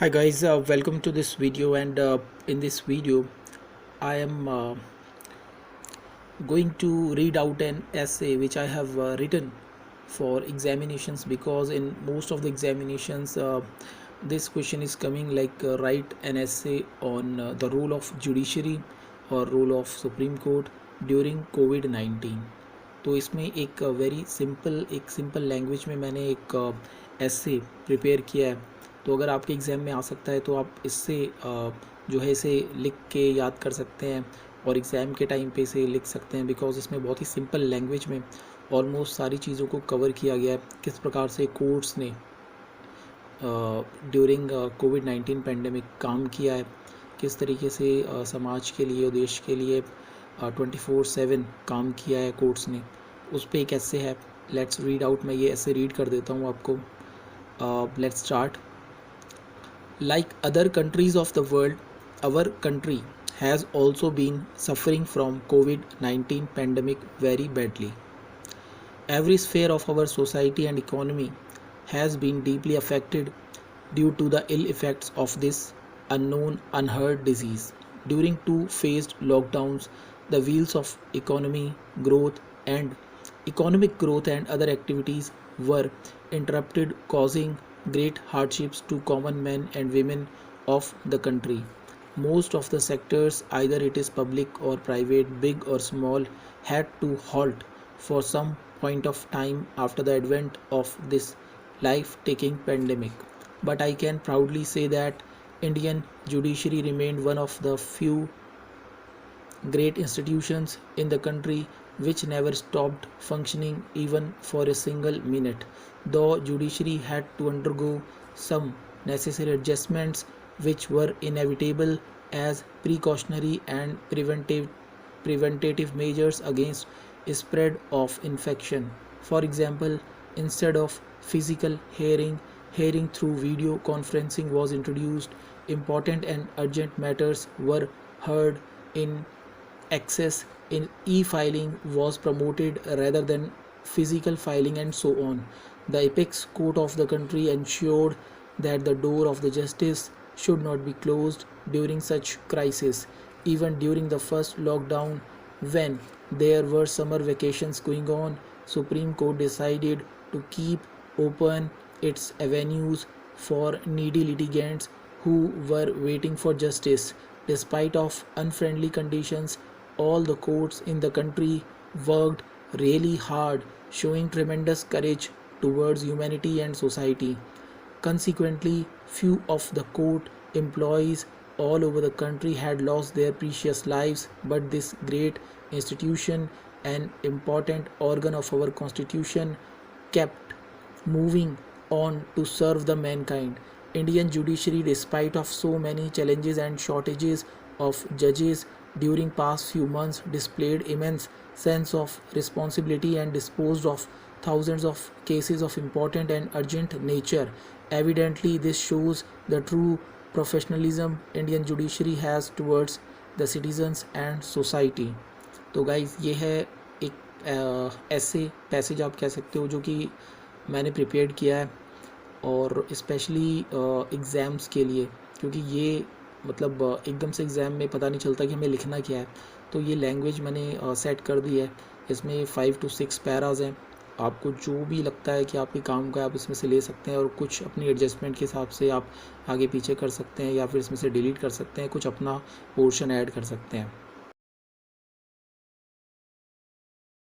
Hi guys, welcome to this video. And in this video I am going to read out an essay which I have written for examinations, because in most of the examinations this question is coming like write an essay on the role of judiciary or role of Supreme Court during COVID-19। तो इसमें एक simple language में मैंने एक ऐसे prepare किया है। तो अगर आपके एग्ज़ाम में आ सकता है तो आप इससे जो है इसे लिख के याद कर सकते हैं और एग्ज़ाम के टाइम पे इसे लिख सकते हैं, बिकॉज इसमें बहुत ही सिंपल लैंग्वेज में ऑलमोस्ट सारी चीज़ों को कवर किया गया है। किस प्रकार से कोर्ट्स ने ड्यूरिंग कोविड-19 पेंडेमिक काम किया है, किस तरीके से समाज के लिए और देश के लिए 24/7 काम किया है कोर्ट्स ने, उस पर एक ऐसे है। Let's read out. मैं ये ऐसे रीड कर देता हूँ आपको। Let's start. Like other countries of the world, our country has also been suffering from COVID-19 pandemic very badly. Every sphere of our society and economy has been deeply affected due to the ill effects of this unknown, unheard disease. During two phased lockdowns, the wheels of economic growth and other activities were interrupted, causing great hardships to common men and women of the country. Most of the sectors, either it is public or private, big or small, had to halt for some point of time after the advent of this life-taking pandemic. But I can proudly say that Indian judiciary remained one of the few great institutions in the country which never stopped functioning even for a single minute. Though judiciary had to undergo some necessary adjustments which were inevitable as precautionary and preventative measures against spread of infection. For example, instead of physical hearing through video conferencing was introduced. Important and urgent matters were heard in access in e-filing was promoted rather than physical filing, and so on. The apex court of the country ensured that the door of the justice should not be closed during such crisis. Even during the first lockdown, when there were summer vacations going on, Supreme Court decided to keep open its avenues for needy litigants who were waiting for justice. Despite of unfriendly conditions, all the courts in the country worked really hard, showing tremendous courage towards humanity and society. Consequently, few of the court employees all over the country had lost their precious lives, but this great institution, an important organ of our constitution, kept moving on to serve the mankind. Indian judiciary, despite of so many challenges and shortages of judges during past few months, displayed immense sense of responsibility and disposed of thousands of cases of important and urgent nature. Evidently, this shows the true professionalism Indian judiciary has towards the citizens and society. तो guys ये है एक ऐसे passage आप कह सकते हो जो कि मैंने प्रिपेयर किया है, और स्पेशली एग्ज़ाम्स के लिए, क्योंकि ये मतलब एकदम से एग्ज़ाम में पता नहीं चलता कि हमें लिखना क्या है। तो ये लैंग्वेज मैंने सेट कर दी है। इसमें 5 to 6 पैराज हैं। आपको जो भी लगता है कि आपके काम का आप इसमें से ले सकते हैं, और कुछ अपनी एडजस्टमेंट के हिसाब से आप आगे पीछे कर सकते हैं, या फिर इसमें से डिलीट कर सकते हैं, कुछ अपना पोर्शन ऐड कर सकते हैं।